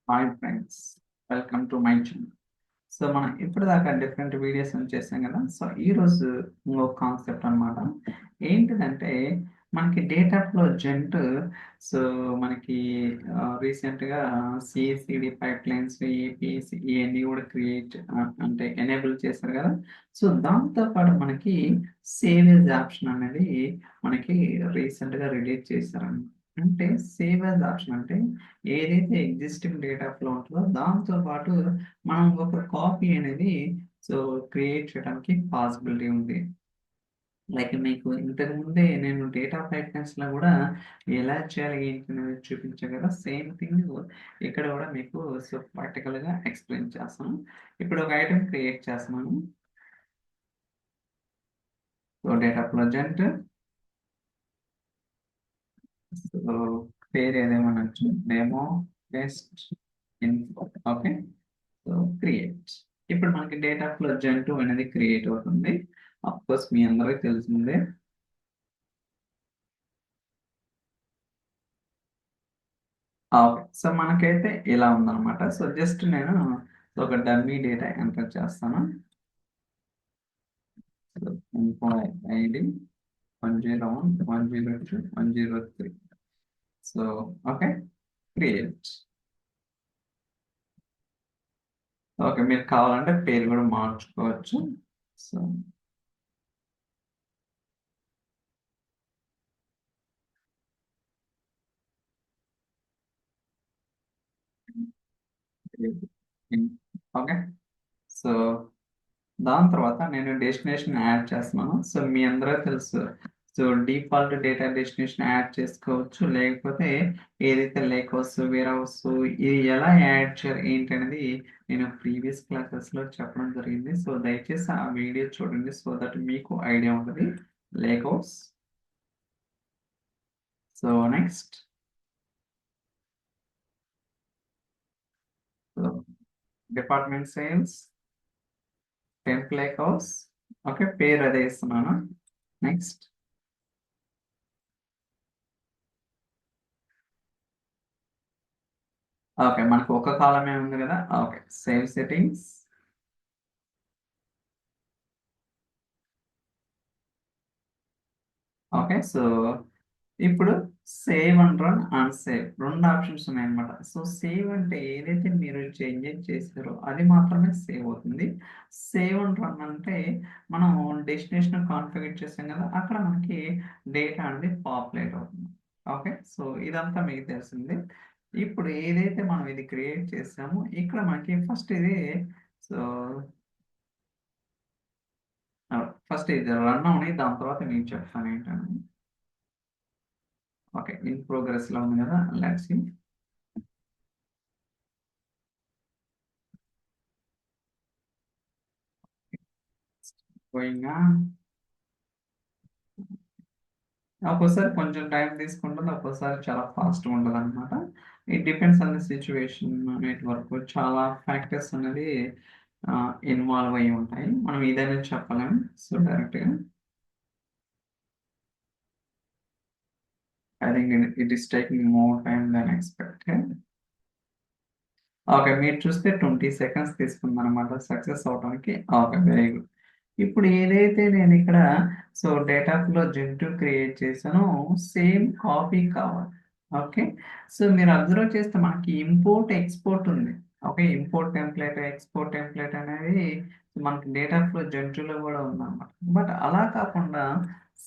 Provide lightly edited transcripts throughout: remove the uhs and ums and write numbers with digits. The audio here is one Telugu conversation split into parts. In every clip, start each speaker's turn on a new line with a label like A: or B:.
A: Hi friends, welcome to my channel. So మనం ఇప్పటిదాకా డిఫరెంట్ వీడియోస్ చేసాం కదా. సో ఈరోజు ఇంకొక కాన్సెప్ట్ అన్నమాట. ఏంటిదంటే మనకి డేటా ఫ్లో జెంట్. సో మనకి రీసెంట్గా సిసిడి పైప్ లైన్స్, ఏపీఎస్ ఇవన్నీ కూడా క్రియేట్ అంటే ఎనేబుల్ చేశారు కదా. సో దాంతో పాటు మనకి సేవేజ్ ఆప్షన్ అనేది మనకి రీసెంట్గా రిలీజ్ చేశారన్నమాట. అంటే సేవేజ్ ఆప్షన్ అంటే ఏదైతే ఎగ్జిస్టింగ్ డేటా ఫ్లో ఉంటుందో దాంతో పాటు మనం ఒక కాపీ అనేది సో క్రియేట్ చేయడానికి పాసిబిలిటీ ఉంది. లైక్ మీకు ఇంతకు ముందే నేను డేటా పైప్లైన్స్ లో కూడా ఎలా చేయాలి ఏంటి అనేది చూపించాను కదా. సేమ్ థింగ్ ఇక్కడ కూడా మీకు సో ప్రాక్టికల్ గా ఎక్స్ప్లెయిన్ చేస్తాను. ఇప్పుడు ఒక ఐటమ్ క్రియేట్ చేస్తున్నాను. సో డేటా ప్రజెంట్, సో పేరు ఏదేమనొచ్చు, demo test info. Okay, so create. ఇప్పుడు మనకి డేటా ఫ్లో జెన్2 అనేది క్రియేట్ అవుతుంది. అఫ్ కోర్స్ మీ అందరికి తెలిసిందే. ఓకే, సో మనకైతే ఇలా ఉందన్నమాట. సో జస్ట్ నేను ఒక డమ్మీ డేటా ఎంటర్ చేస్తాను. Employee ID 101, 102, 103. So okay, create. Okay, మీరు కావాలంటే పేరు కూడా మార్చుకోవచ్చు. సో ఓకే, సో దాని తర్వాత నేను డెస్టినేషన్ యాడ్ చేస్తున్నాను. సో మీ అందరూ తెలుసు, so default data destination add చేసుకోవచ్చు, లేకపోతే ఏదైతే లేక్ హౌస్, వేర్ హౌస్ ఇది ఎలా యాడ్ చేయాలి ఏంటి అనేది నేను ప్రీవియస్ క్లాసెస్లో చెప్పడం జరిగింది. సో దయచేసి ఆ వీడియో చూడండి, సో దట్ మీకు ఐడియా ఉంటుంది. Lake house. So next, so department sales, temp lake house. Okay, పేరు అదే ఇస్తున్నాను. నెక్స్ట్, ఓకే మనకు ఒక కాలమే ఉంది కదా. Okay, save settings. Okay, so ఇప్పుడు సేవ్ అండ్ రన్, అన్సేవ్ రెండు ఆప్షన్స్ ఉన్నాయన్నమాట. సో సేవ్ అంటే ఏదైతే మీరు చేంజెస్ చేశారో అది మాత్రమే సేవ్ అవుతుంది. సేవ్ అండ్ రన్ అంటే మనం డెస్టినేషన్ కాన్ఫిగర్ చేసాం కదా, అక్కడ మనకి డేటా అనేది పాపులేట్ అవుతుంది. ఓకే, సో ఇదంతా మీకు తెలిసింది. ఇప్పుడు ఏదైతే మనం ఇది క్రియేట్ చేసామో ఇక్కడ మనకి ఫస్ట్ ఇది, సో ఫస్ట్ ఇది రన్ అవని, దాని తర్వాత నేను చెప్తాను ఏంటని. ఓకే, ఇన్ ప్రోగ్రెస్ లో ఉంది కదా, లెట్స్ సీ. Going on. ఒక్కోసారి కొంచెం టైం తీసుకుంటుంది, ఒక్కోసారి చాలా ఫాస్ట్గా ఉంటుంది అనమాట. It depends on the situation. Network చాలా ఫ్యాక్టర్స్ అనేది ఇన్వాల్వ్ అయి ఉంటాయి. మనం ఇదనే చెప్పలేము సో డైరెక్ట్గా. I think it is taking more time then expected. Okay, మీరు చూస్తే 20 seconds తీసుకుంది అనమాట సక్సెస్ అవడానికి. Okay, very good. ఇప్పుడు ఏదైతే నేను ఇక్కడ so data flow gen two create చేశానో సేమ్ కాపీ కావాలి. ఓకే, సో మీరు అబ్జర్వ్ చేస్తే మనకి ఇంపోర్ట్ ఎక్స్పోర్ట్ ఉంది. Okay, import template, export template అనేది మనకి డేటా ఫ్లో జెన్2లో కూడా ఉందన్నమాట. బట్ అలా కాకుండా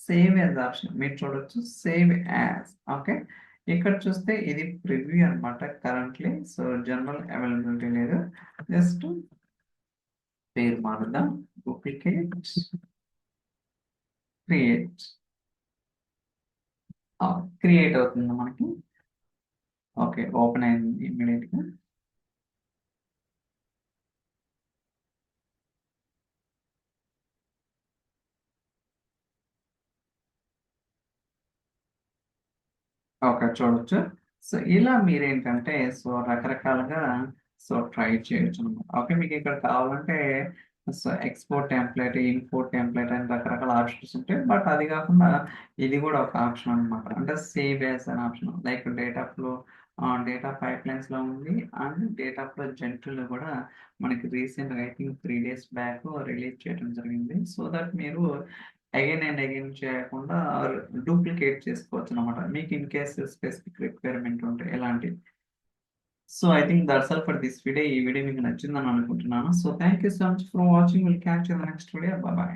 A: సేవ్ యాజ్ ఆప్షన్ మీరు చూడొచ్చు, సేవ్ యాజ్. ఓకే, ఇక్కడ చూస్తే ఇది ప్రివ్యూ అన్నమాట కరెంట్లీ. సో జనరల్ అవైలబిలిటీ లేదు. జస్ట్ పేరు మారుద్దాం, డూప్లికేట్, క్రియేట్. క్రియేట్ అవుతుంది మనకి. ఓకే, ఓపెన్ అయింది ఇమ్మీడియట్ గా. ఓకే, చూడొచ్చు. సో ఇలా మీరేంటంటే సో రకరకాలుగా సో ట్రై చేయొచ్చు అనమాట. ఓకే, మీకు ఇక్కడ కావాలంటే so export template, import template అని రకరకాల ఆప్షన్స్ ఉంటాయి. బట్ అది కాకుండా ఇది కూడా ఒక ఆప్షన్ అనమాట. అంటే save as an option, like data flow data పైప్‌లైన్స్‌లో ఉంది. అండ్ డేటా ఫ్లో జెంట్రీలో కూడా మనకి రీసెంట్‌గా I think 3 days back release చేయడం జరిగింది. సో దట్ మీరు అగైన్ అండ్ అగైన్ చేయకుండా డూప్లికేట్ చేసుకోవచ్చనమాట. మీకు ఇన్ కేస్ స్పెసిఫిక్ రిక్వైర్మెంట్ ఉంటే ఎలాంటివి. So I think that's all for this video. ఈ వీడియో మీకు నచ్చిందని అనుకుంటున్నాను. So thank you so much for watching. Will catch you in the next video. By by.